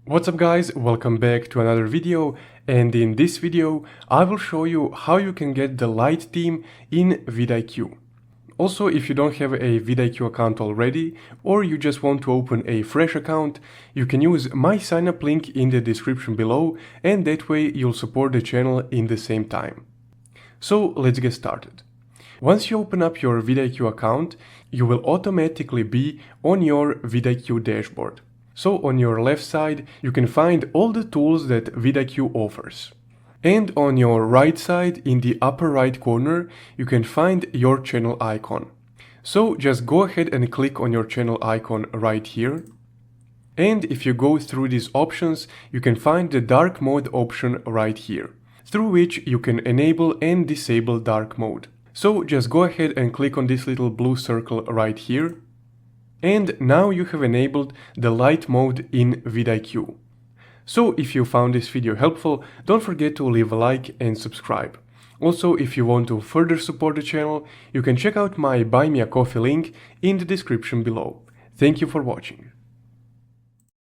What's up guys, welcome back to another video, and in this video I will show you how you can get the lite theme in VidIQ. Also, if you don't have a VidIQ account already or you just want to open a fresh account, you can use my sign up link in the description below, and that way you'll support the channel in the same time. So let's get started. Once you open up your VidIQ account, you will automatically be on your VidIQ dashboard. So on your left side, you can find all the tools that VidIQ offers. And on your right side, in the upper right corner, you can find your channel icon. So just go ahead and click on your channel icon right here. And if you go through these options, you can find the dark mode option right here, through which you can enable and disable dark mode. So just go ahead and click on this little blue circle right here. And now you have enabled the lite mode in VidIQ. So if you found this video helpful, don't forget to leave a like and subscribe. Also, if you want to further support the channel, you can check out my Buy Me a Coffee link in the description below. Thank you for watching.